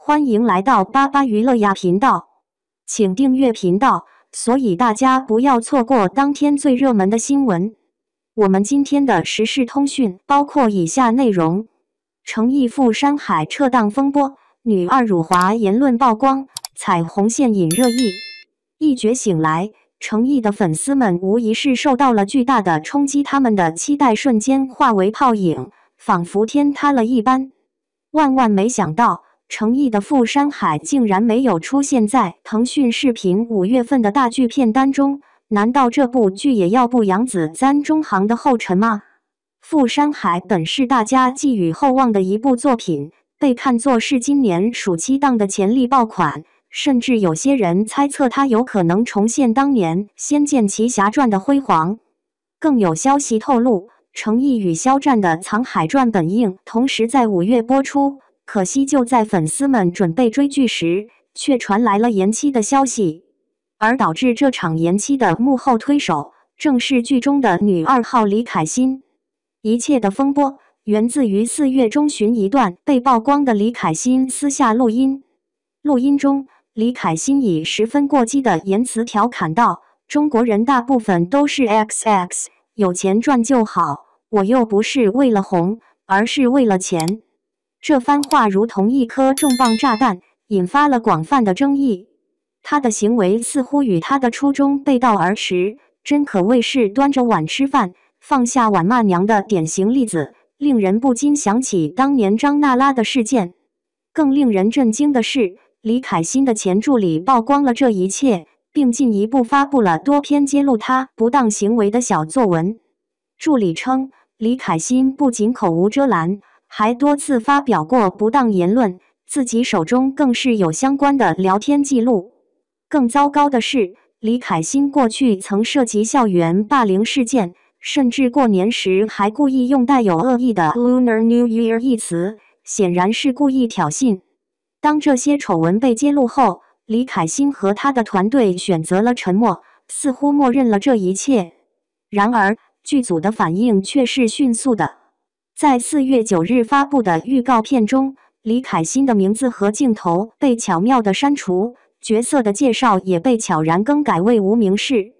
欢迎来到巴巴娱乐呀频道，请订阅频道，所以大家不要错过当天最热门的新闻。我们今天的时事通讯包括以下内容：程毅赴山海撤档风波，女二辱华言论曝光，彩虹线引热议。一觉醒来，程毅的粉丝们无疑是受到了巨大的冲击，他们的期待瞬间化为泡影，仿佛天塌了一般。万万没想到，程毅的赴山海竟然没有出现在腾讯视频5月份的大剧片单中，难道这部剧也要步杨紫、臧中航的后尘吗？赴山海本是大家寄予厚望的一部作品，被看作是今年暑期档的潜力爆款，甚至有些人猜测它有可能重现当年《仙剑奇侠传》的辉煌。更有消息透露，程毅与肖战的《藏海传》本映同时在5月播出，可惜就在粉丝们准备追剧时，却传来了延期的消息。而导致这场延期的幕后推手，正是剧中的女2号李凯欣。一切的风波源自于4月中旬一段被曝光的李凯欣私下录音。录音中，李凯欣以十分过激的言辞调侃道：“中国人大部分都是 XX， 有钱赚就好，我又不是为了红，而是为了钱。”这番话如同一颗重磅炸弹，引发了广泛的争议。他的行为似乎与他的初衷背道而驰，真可谓是端着碗吃饭，放下碗骂娘的典型例子，令人不禁想起当年张娜拉的事件。更令人震惊的是，李凯欣的前助理曝光了这一切，并进一步发布了多篇揭露他不当行为的小作文。助理称，李凯欣不仅口无遮拦，还多次发表过不当言论，自己手中更是有相关的聊天记录。更糟糕的是，李凯欣过去曾涉及校园霸凌事件，甚至过年时还故意用带有恶意的 Lunar New Year 一词，显然是故意挑衅。当这些丑闻被揭露后，李凯欣和他的团队选择了沉默，似乎默认了这一切。然而，剧组的反应却是迅速的。在4月9日发布的预告片中，李凯欣的名字和镜头被巧妙地删除，角色的介绍也被悄然更改为无名氏。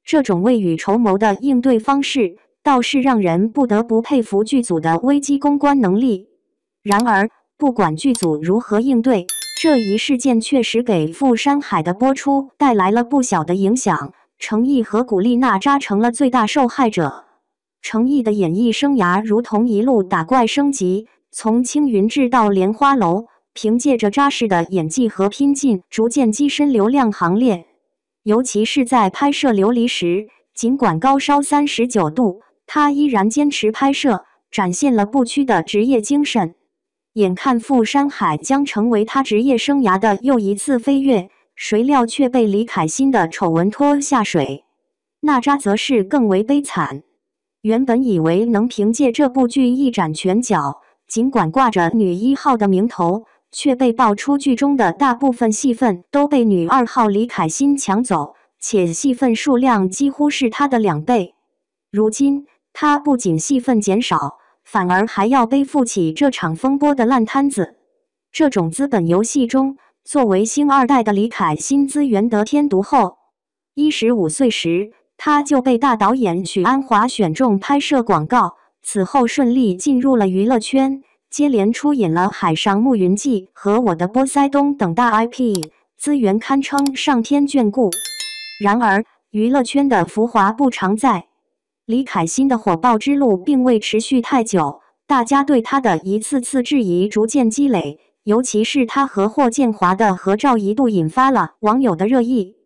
这种未雨绸缪的应对方式，倒是让人不得不佩服剧组的危机公关能力。然而，不管剧组如何应对，这一事件确实给赴山海的播出带来了不小的影响。程毅和古力娜扎成了最大受害者。程毅的演艺生涯如同一路打怪升级，从青云志到莲花楼，凭借着扎实的演技和拼劲，逐渐跻身流量行列。尤其是在拍摄《琉璃》时，尽管高烧39度，他依然坚持拍摄，展现了不屈的职业精神。眼看赴山海将成为他职业生涯的又一次飞跃，谁料却被李凯欣的丑闻拖下水。娜扎则是更为悲惨。原本以为能凭借这部剧一展拳脚，尽管挂着女1号的名头，却被爆出剧中的大部分戏份都被女2号李凯欣抢走，且戏份数量几乎是她的2倍。如今，她不仅戏份减少，反而还要背负起这场风波的烂摊子。这种资本游戏中，作为星2代的李凯欣资源得天独厚。15岁时，他就被大导演许鞍华选中拍摄广告，此后顺利进入了娱乐圈，接连出演了《海上牧云记》和《我的波塞冬》等大 IP， 资源堪称上天眷顾。然而，娱乐圈的浮华不常在，李凯欣的火爆之路并未持续太久，大家对他的一次次质疑逐渐积累，尤其是他和霍建华的合照一度引发了网友的热议。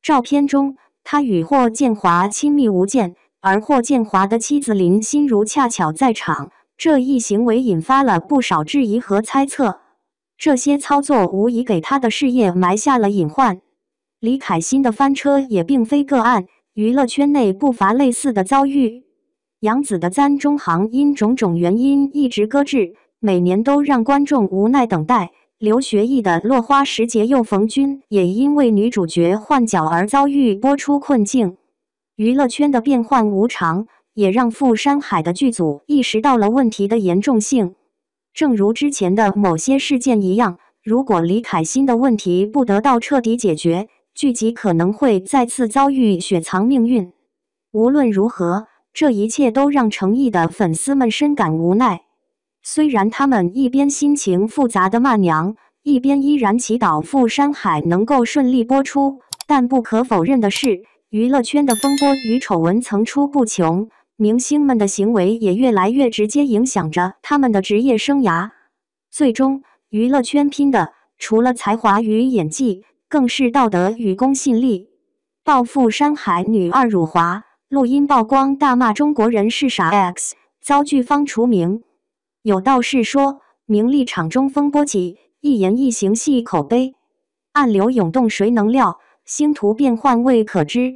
照片中，他与霍建华亲密无间，而霍建华的妻子林心如恰巧在场，这一行为引发了不少质疑和猜测。这些操作无疑给他的事业埋下了隐患。李凯欣的翻车也并非个案，娱乐圈内不乏类似的遭遇。杨紫的臧中航因种种原因一直搁置，每年都让观众无奈等待。刘学义的落花时节又逢君也因为女主角换角而遭遇播出困境。娱乐圈的变幻无常，也让赴山海的剧组意识到了问题的严重性。正如之前的某些事件一样，如果李凯欣的问题不得到彻底解决，剧集可能会再次遭遇雪藏命运。无论如何，这一切都让诚意的粉丝们深感无奈。虽然他们一边心情复杂的骂娘，一边依然祈祷《富山海》能够顺利播出，但不可否认的是，娱乐圈的风波与丑闻层出不穷，明星们的行为也越来越直接影响着他们的职业生涯。最终，娱乐圈拼的除了才华与演技，更是道德与公信力。报复山海女二辱华，录音曝光大骂中国人是傻 X， 遭剧方除名。有道是说，名利场中风波起，一言一行系口碑。暗流涌动谁能料，星途变幻未可知。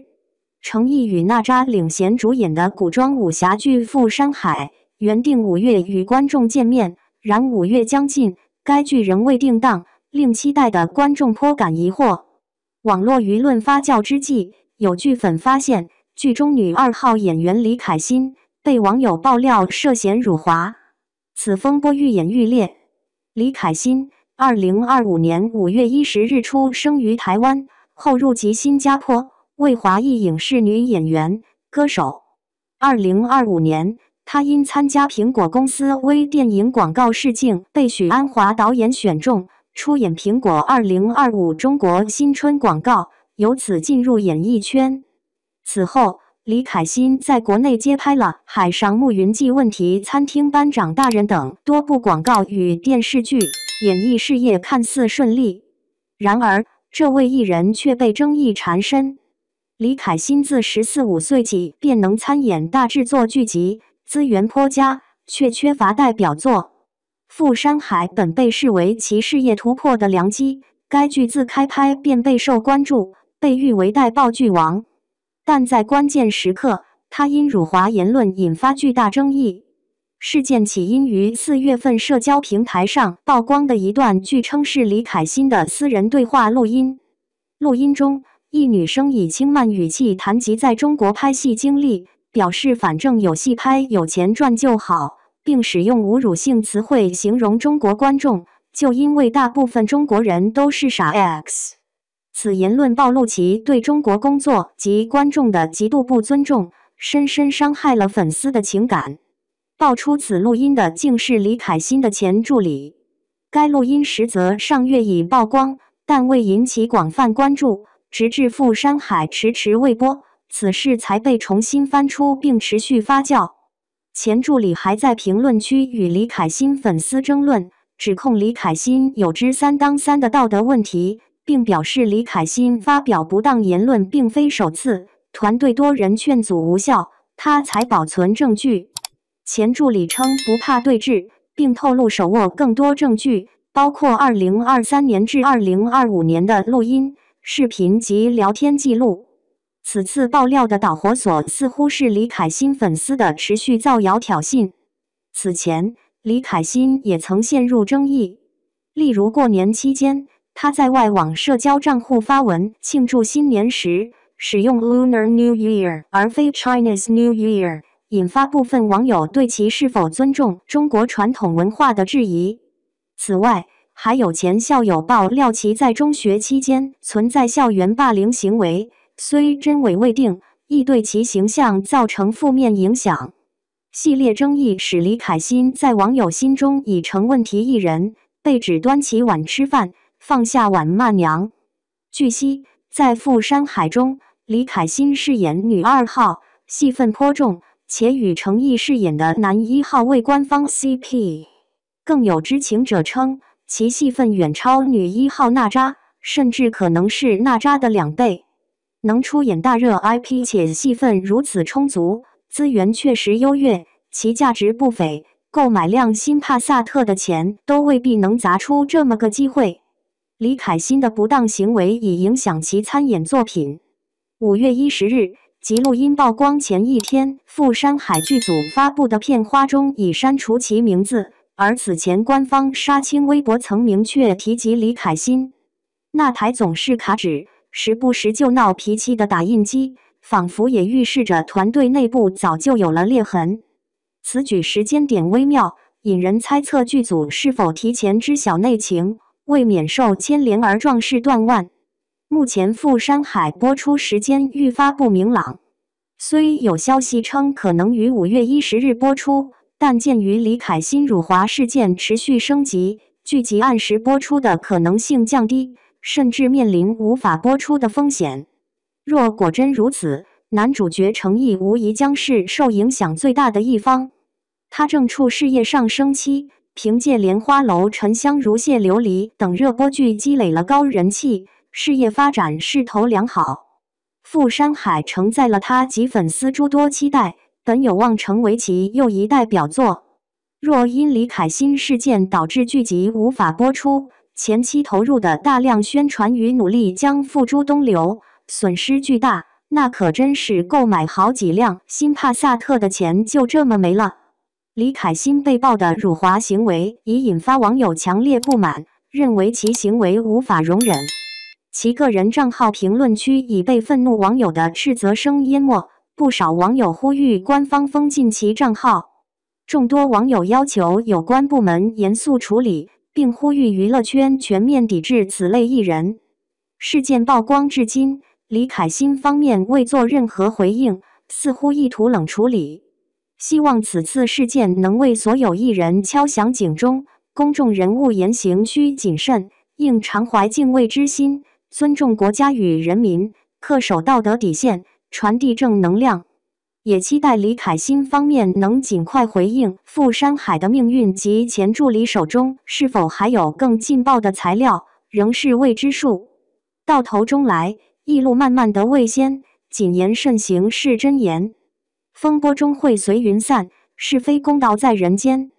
程毅与娜扎领衔主演的古装武侠剧《富山海》，原定5月与观众见面，然5月将近，该剧仍未定档，令期待的观众颇感疑惑。网络舆论发酵之际，有剧粉发现，剧中女2号演员李凯欣被网友爆料涉嫌辱华，此风波愈演愈烈。李凯欣2025年5月10日出生于台湾，后入籍新加坡，为华裔影视女演员、歌手。2025年，她因参加苹果公司微电影广告试镜，被许鞍华导演选中，出演苹果2025中国新春广告，由此进入演艺圈。此后，李凯欣在国内接拍了《海上牧云记》、问题餐厅班长大人等多部广告与电视剧，演艺事业看似顺利。然而，这位艺人却被争议缠身。李凯欣自14、15岁起便能参演大制作剧集，资源颇佳，却缺乏代表作。《富山海》本被视为其事业突破的良机，该剧自开拍便备受关注，被誉为带爆剧王。但在关键时刻，他因辱华言论引发巨大争议。事件起因于4月份社交平台上曝光的一段据称是李凯欣的私人对话录音。录音中，一女生以轻慢语气谈及在中国拍戏经历，表示反正有戏拍有钱赚就好，并使用侮辱性词汇形容中国观众，就因为大部分中国人都是傻 X。此言论暴露其对中国工作及观众的极度不尊重，深深伤害了粉丝的情感。爆出此录音的竟是李凯欣的前助理。该录音实则上月已曝光，但未引起广泛关注，直至《富山海》迟迟未播，此事才被重新翻出并持续发酵。前助理还在评论区与李凯欣粉丝争论，指控李凯欣有之3当3的道德问题，并表示李凯欣发表不当言论并非首次，团队多人劝阻无效，他才保存证据。前助理称不怕对质，并透露手握更多证据，包括2023年至2025年的录音、视频及聊天记录。此次爆料的导火索似乎是李凯欣粉丝的持续造谣挑衅。此前，李凯欣也曾陷入争议，例如过年期间，他在外网社交账户发文庆祝新年时，使用 Lunar New Year 而非 Chinese New Year， 引发部分网友对其是否尊重中国传统文化的质疑。此外，还有前校友爆料其在中学期间存在校园霸凌行为，虽真伪未定，亦对其形象造成负面影响。系列争议使李凯欣在网友心中已成问题艺人，被指端起碗吃饭，放下碗骂娘。据悉，在《富山海》中，李凯欣饰演女2号，戏份颇重，且与程毅饰演的男1号为官方 CP。更有知情者称，其戏份远超女1号娜扎，甚至可能是娜扎的2倍。能出演大热 IP 且戏份如此充足，资源确实优越，其价值不菲，购买辆新帕萨特的钱都未必能砸出这么个机会。李凯欣的不当行为已影响其参演作品。5月10日，即录音曝光前一天，富山海剧组发布的片花中已删除其名字，而此前官方杀青微博曾明确提及李凯欣。那台总是卡纸，时不时就闹脾气的打印机，仿佛也预示着团队内部早就有了裂痕。此举时间点微妙，引人猜测剧组是否提前知晓内情，为免受牵连而壮士断腕。目前《富山海》播出时间愈发不明朗，虽有消息称可能于5月10日播出，但鉴于李凯欣辱华事件持续升级，剧集按时播出的可能性降低，甚至面临无法播出的风险。若果真如此，男主角程毅无疑将是受影响最大的一方。他正处事业上升期，凭借《莲花楼》《沉香如屑琉璃》等热播剧积累了高人气，事业发展势头良好。《富山海》承载了他及粉丝诸多期待，本有望成为其又一代表作。若因李凯欣事件导致剧集无法播出，前期投入的大量宣传与努力将付诸东流，损失巨大，那可真是购买好几辆新帕萨特的钱就这么没了。李凯欣被曝的辱华行为已引发网友强烈不满，认为其行为无法容忍。其个人账号评论区已被愤怒网友的斥责声淹没，不少网友呼吁官方封禁其账号。众多网友要求有关部门严肃处理，并呼吁娱乐圈全面抵制此类艺人。事件曝光至今，李凯欣方面未做任何回应，似乎意图冷处理。希望此次事件能为所有艺人敲响警钟，公众人物言行需谨慎，应常怀敬畏之心，尊重国家与人民，恪守道德底线，传递正能量。也期待李凯欣方面能尽快回应富山海的命运及前助理手中是否还有更劲爆的材料，仍是未知数。到头终来，一路漫漫得未先，谨言慎行是真言。风波终会随云散，是非公道在人间。